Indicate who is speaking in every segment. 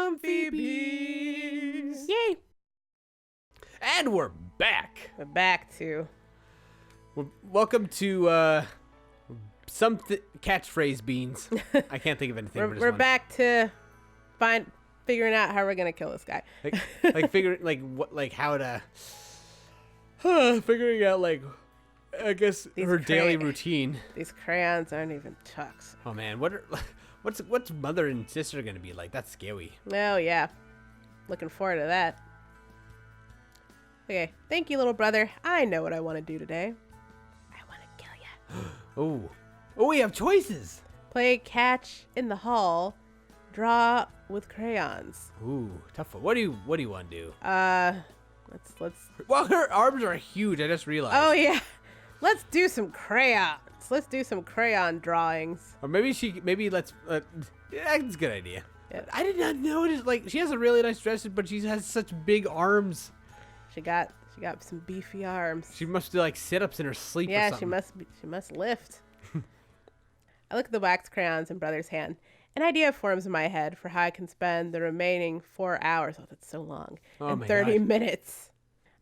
Speaker 1: comfy bees.
Speaker 2: Yay!
Speaker 1: And we're back.
Speaker 2: We're back to
Speaker 1: Welcome to some catchphrase beans. I can't think of anything. for this
Speaker 2: we're
Speaker 1: one.
Speaker 2: back to figuring out how we're gonna kill this guy.
Speaker 1: Like figuring how to figuring out I guess her daily routine.
Speaker 2: These crayons aren't even chucks.
Speaker 1: Oh man, what's mother and sister gonna be like? That's scary.
Speaker 2: Oh yeah, looking forward to that. Okay, thank you, little brother. I know what I want to do today. I want to kill ya.
Speaker 1: Oh, we have choices.
Speaker 2: Play catch in the hall. Draw with crayons.
Speaker 1: Ooh, tough one. What do you want to do?
Speaker 2: Let's.
Speaker 1: Well, her arms are huge. I just realized.
Speaker 2: Oh yeah, let's do some crayons. Let's do some crayon drawings.
Speaker 1: Or maybe let's. Yeah, that's a good idea.
Speaker 2: Yeah.
Speaker 1: I did not notice. She has a really nice dress, but she has such big arms.
Speaker 2: She got some beefy arms.
Speaker 1: She must do sit-ups in her sleep.
Speaker 2: Yeah,
Speaker 1: or something.
Speaker 2: she must lift. I look at the wax crayons in brother's hand. An idea forms in my head for how I can spend the remaining 4 hours. Oh, that's so long.
Speaker 1: Oh
Speaker 2: and
Speaker 1: my
Speaker 2: 30
Speaker 1: God.
Speaker 2: minutes.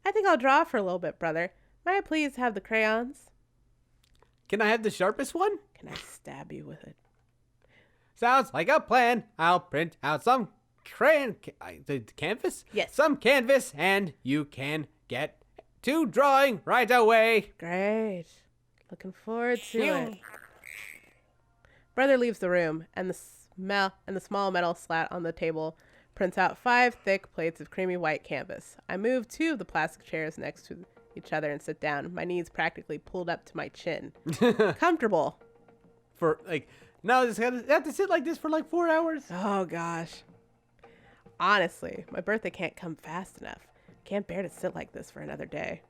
Speaker 2: I think I'll draw for a little bit, brother. May I please have the crayons?
Speaker 1: Can I have the sharpest one?
Speaker 2: Can I stab you with it?
Speaker 1: Sounds like a plan. I'll print out some the canvas?
Speaker 2: Yes.
Speaker 1: Some canvas, and you can get to drawing right away.
Speaker 2: Great. Looking forward to it. Brother leaves the room, and the small metal slat on the table prints out 5 thick plates of creamy white canvas. I move 2 of the plastic chairs next to each other and sit down, my knees practically pulled up to my chin. Comfortable.
Speaker 1: For now, I have to sit like this for 4 hours.
Speaker 2: Oh gosh. Honestly, my birthday can't come fast enough. Can't bear to sit like this for another day.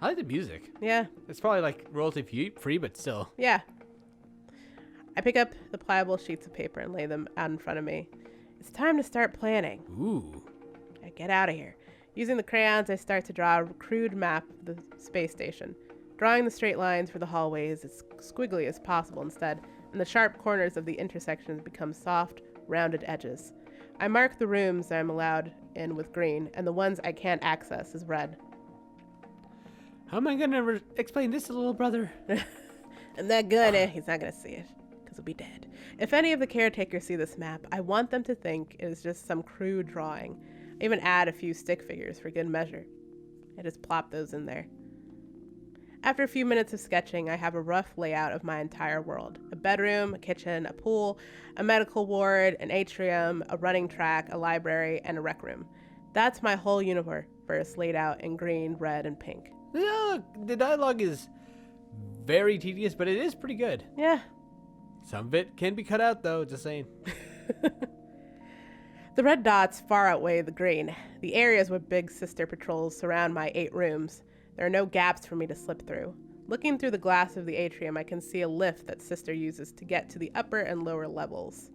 Speaker 1: I like the music.
Speaker 2: Yeah.
Speaker 1: It's probably royalty free, but still.
Speaker 2: Yeah. I pick up the pliable sheets of paper and lay them out in front of me. It's time to start planning.
Speaker 1: Ooh.
Speaker 2: I get out of here. Using the crayons, I start to draw a crude map of the space station, drawing the straight lines for the hallways as squiggly as possible instead, and the sharp corners of the intersections become soft, rounded edges. I mark the rooms I'm allowed in with green, and the ones I can't access as red.
Speaker 1: How am I going to explain this to little brother?
Speaker 2: I'm not gonna. He's not gonna see it, because he'll be dead. If any of the caretakers see this map, I want them to think it is just some crude drawing. I even add a few stick figures for good measure. I just plop those in there. After a few minutes of sketching, I have a rough layout of my entire world. A bedroom, a kitchen, a pool, a medical ward, an atrium, a running track, a library, and a rec room. That's my whole universe laid out in green, red, and pink.
Speaker 1: The dialogue is very tedious, but it is pretty good.
Speaker 2: Yeah.
Speaker 1: Some of it can be cut out, though, just saying.
Speaker 2: The red dots far outweigh the green. The areas where Big Sister patrols surround my 8 rooms. There are no gaps for me to slip through. Looking through the glass of the atrium, I can see a lift that Sister uses to get to the upper and lower levels.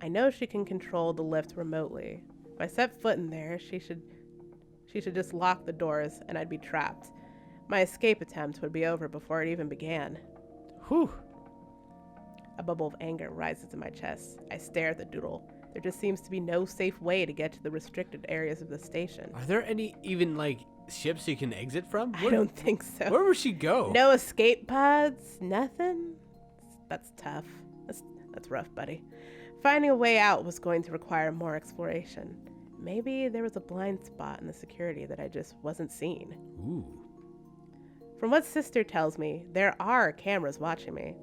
Speaker 2: I know she can control the lift remotely. If I set foot in there, she should just lock the doors and I'd be trapped. My escape attempt would be over before it even began.
Speaker 1: Whew.
Speaker 2: A bubble of anger rises in my chest. I stare at the doodle. There just seems to be no safe way to get to the restricted areas of the station.
Speaker 1: Are there any even ships you can exit from?
Speaker 2: I don't think so.
Speaker 1: Where would she go?
Speaker 2: No escape pods? Nothing? That's tough. That's rough, buddy. Finding a way out was going to require more exploration. Maybe there was a blind spot in the security that I just wasn't seeing.
Speaker 1: Ooh.
Speaker 2: From what Sister tells me, there are cameras watching me.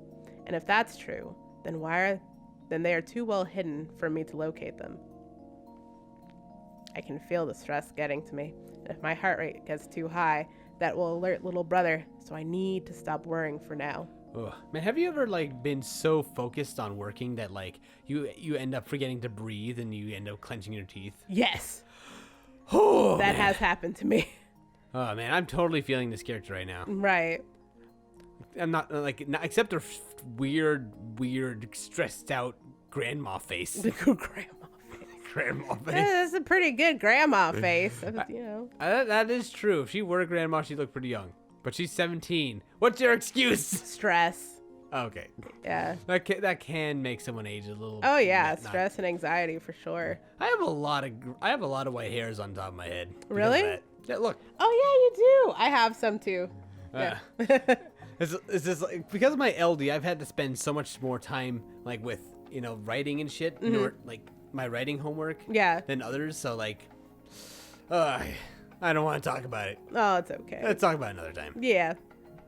Speaker 2: And if that's true, then they are too well hidden for me to locate them. I can feel the stress getting to me. And if my heart rate gets too high, that will alert little brother, so I need to stop worrying for now.
Speaker 1: Ugh. Man, have you ever been so focused on working that you end up forgetting to breathe and you end up clenching your teeth?
Speaker 2: Yes.
Speaker 1: Oh,
Speaker 2: that
Speaker 1: man.
Speaker 2: has happened to me.
Speaker 1: Oh man, I'm totally feeling this character right now.
Speaker 2: Right.
Speaker 1: I'm not except her weird, stressed out grandma face.
Speaker 2: The grandma face.
Speaker 1: Grandma face.
Speaker 2: That's a pretty good grandma face.
Speaker 1: That is true. If she were a grandma, she'd look pretty young. But she's 17. What's your excuse?
Speaker 2: Stress.
Speaker 1: Okay.
Speaker 2: Yeah.
Speaker 1: That can make someone age a little.
Speaker 2: Oh yeah,
Speaker 1: not-
Speaker 2: stress and anxiety for sure.
Speaker 1: I have a lot of white hairs on top of my head. because of
Speaker 2: Really?
Speaker 1: that. Yeah, look.
Speaker 2: Oh yeah, you do. I have some too. Yeah.
Speaker 1: It's just like, because of my LD, I've had to spend so much more time like with writing and shit, like my writing homework.
Speaker 2: Yeah.
Speaker 1: Than others. So like, I don't want to talk about it.
Speaker 2: Oh, it's okay.
Speaker 1: Let's talk about it another time.
Speaker 2: Yeah.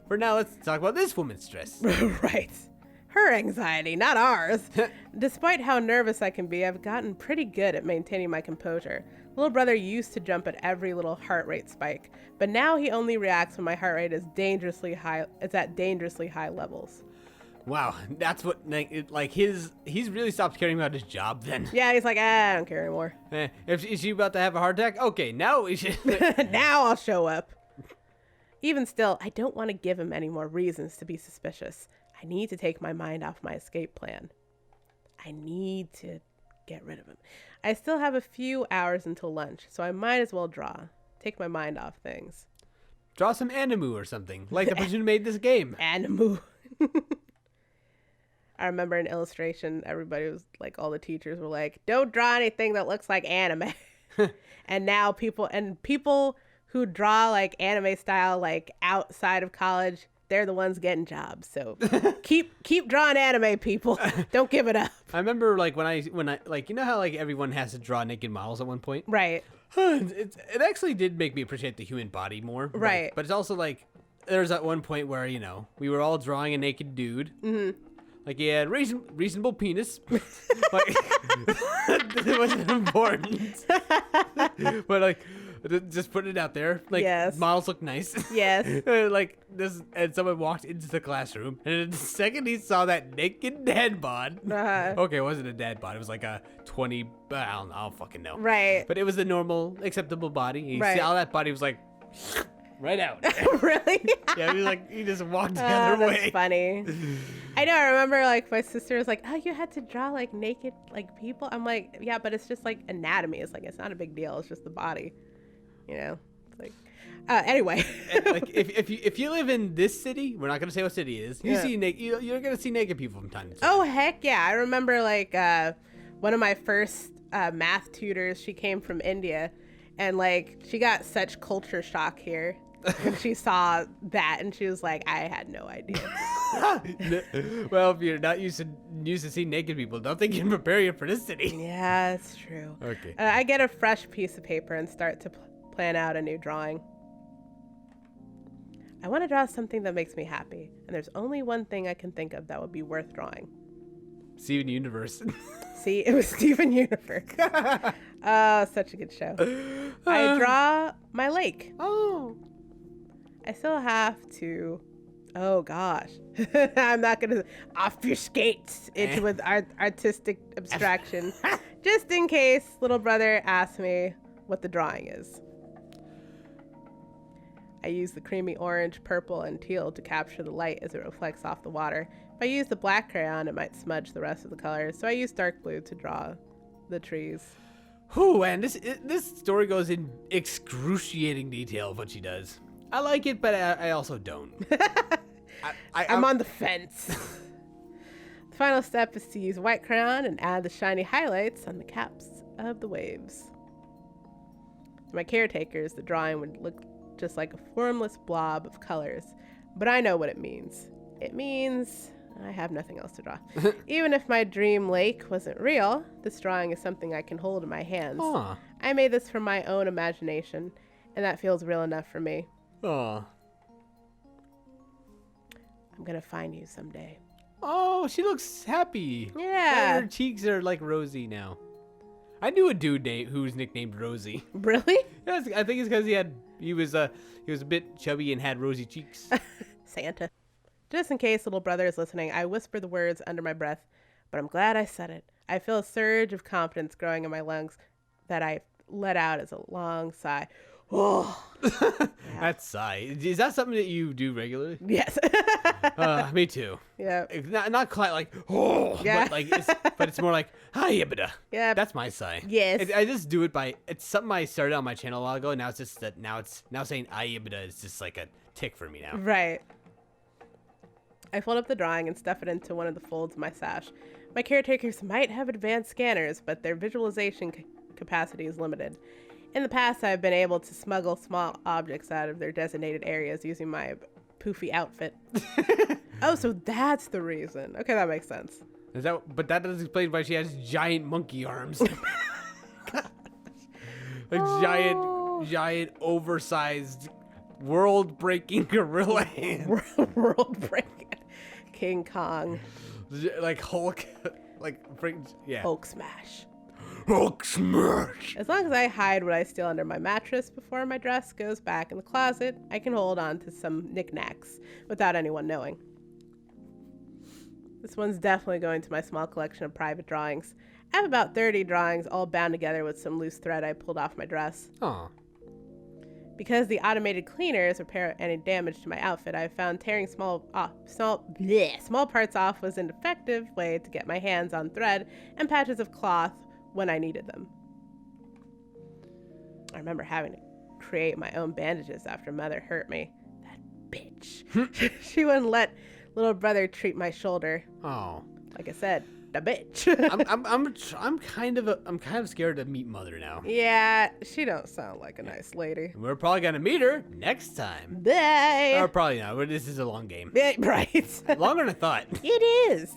Speaker 1: For now, let's talk about this woman's stress.
Speaker 2: Right. Her anxiety, not ours. Despite how nervous I can be, I've gotten pretty good at maintaining my composure. Little brother used to jump at every little heart rate spike, but now he only reacts when my heart rate is dangerously high. It's at dangerously high levels.
Speaker 1: Wow, that's what he's really stopped caring about his job then.
Speaker 2: Yeah, he's like, I don't care anymore.
Speaker 1: Is she about to have a heart attack? Okay, now we should.
Speaker 2: Now I'll show up. Even still, I don't want to give him any more reasons to be suspicious. I need to take my mind off my escape plan. I need to get rid of him. I still have a few hours until lunch, so I might as well draw. Take my mind off things.
Speaker 1: Draw some animu or something, like the person who made this game.
Speaker 2: Animu. I remember an illustration, everybody was like, all the teachers were like, don't draw anything that looks like anime. And now people who draw like anime style, like outside of college, they're the ones getting jobs. So keep drawing anime, people. Don't give it up.
Speaker 1: I remember like when I like, how like everyone has to draw naked models at one point.
Speaker 2: Right.
Speaker 1: It actually did make me appreciate the human body more.
Speaker 2: Right.
Speaker 1: But it's also like there's at one point where we were all drawing a naked dude. Mm-hmm. Like he had reasonable penis. Like it wasn't important. But like just putting it out there. Like
Speaker 2: yes.
Speaker 1: Models look nice.
Speaker 2: Yes.
Speaker 1: Like this, and someone walked into the classroom, and the second he saw that naked dad bod, okay, it wasn't a dad bod. It was like a 20. I don't fucking know.
Speaker 2: Right.
Speaker 1: But it was a normal, acceptable body. He saw that body was like. Right out.
Speaker 2: Really?
Speaker 1: Yeah, he just walked the other way.
Speaker 2: That's funny. I know. I remember like my sister was like, "Oh, you had to draw like naked like people." I'm like, "Yeah, but it's just like anatomy. It's not a big deal. It's just the body, It's like, anyway."
Speaker 1: And, like if you live in this city, we're not gonna say what city it is. You see you're gonna see naked people from time to time.
Speaker 2: Oh heck yeah! I remember like one of my first math tutors. She came from India, and like she got such culture shock here. When she saw that, and she was like, I had no idea.
Speaker 1: Well, if you're not used to seeing naked people, don't think you can prepare you for this city.
Speaker 2: Yeah, it's true.
Speaker 1: Okay.
Speaker 2: I get a fresh piece of paper and start to plan out a new drawing. I want to draw something that makes me happy, and there's only one thing I can think of that would be worth drawing.
Speaker 1: Steven Universe.
Speaker 2: See, it was Steven Universe. Oh, such a good show. I draw my lake.
Speaker 1: Oh.
Speaker 2: I still have to, oh gosh, I'm not going to obfuscate it with artistic abstraction, just in case little brother asks me what the drawing is. I use the creamy orange, purple, and teal to capture the light as it reflects off the water. If I use the black crayon, it might smudge the rest of the colors, so I use dark blue to draw the trees.
Speaker 1: Whew, and this story goes in excruciating detail of what she does. I like it, but I also don't.
Speaker 2: I'm on the fence. The final step is to use white crayon and add the shiny highlights on the caps of the waves. For my caretakers, the drawing would look just like a formless blob of colors, but I know what it means. It means I have nothing else to draw. Even if my dream lake wasn't real, this drawing is something I can hold in my hands.
Speaker 1: Aw.
Speaker 2: I made this from my own imagination, and that feels real enough for me.
Speaker 1: Aw.
Speaker 2: I'm gonna find you someday.
Speaker 1: Oh, she looks happy.
Speaker 2: Yeah.
Speaker 1: Her cheeks are like rosy now. I knew a dude who was nicknamed Rosie.
Speaker 2: Really?
Speaker 1: Yes, I think it's because he was a bit chubby and had rosy cheeks.
Speaker 2: Santa. Just in case little brother is listening, I whisper the words under my breath, but I'm glad I said it. I feel a surge of confidence growing in my lungs that I let out as a long sigh. Oh. Yeah.
Speaker 1: That sigh. Is that something that you do regularly?
Speaker 2: Yes.
Speaker 1: Me too.
Speaker 2: Yeah.
Speaker 1: It's not quite like
Speaker 2: Yeah.
Speaker 1: but it's more like hi-yabada.
Speaker 2: Yeah.
Speaker 1: That's my sigh.
Speaker 2: Yes.
Speaker 1: I just do it it's something I started on my channel a while ago, and now it's just that now saying hi-yabada is just like a tick for me now.
Speaker 2: Right. I fold up the drawing and stuff it into one of the folds of my sash. My caretakers might have advanced scanners, but their visualization capacity is limited. In the past, I've been able to smuggle small objects out of their designated areas using my poofy outfit. Oh, so that's the reason. Okay, that makes sense.
Speaker 1: But that doesn't explain why she has giant monkey arms. Giant, oversized, world-breaking gorilla hands.
Speaker 2: World-breaking. King Kong.
Speaker 1: Like Hulk. Yeah.
Speaker 2: Hulk smash.
Speaker 1: Hulk smash.
Speaker 2: As long as I hide what I steal under my mattress before my dress goes back in the closet, I can hold on to some knickknacks without anyone knowing. This one's definitely going to my small collection of private drawings. I have about 30 drawings all bound together with some loose thread I pulled off my dress.
Speaker 1: Aw.
Speaker 2: Because the automated cleaners repair any damage to my outfit, I found tearing small parts off was an effective way to get my hands on thread and patches of cloth when I needed them. I remember having to create my own bandages after Mother hurt me. That bitch. She wouldn't let little brother treat my shoulder.
Speaker 1: Oh.
Speaker 2: Like I said, the bitch.
Speaker 1: I'm kind of scared to meet Mother now.
Speaker 2: Yeah, she don't sound like a nice lady.
Speaker 1: We're probably gonna meet her next time.
Speaker 2: Bye.
Speaker 1: Or probably not. This is a long game.
Speaker 2: Yeah, right.
Speaker 1: Longer than I thought.
Speaker 2: It is.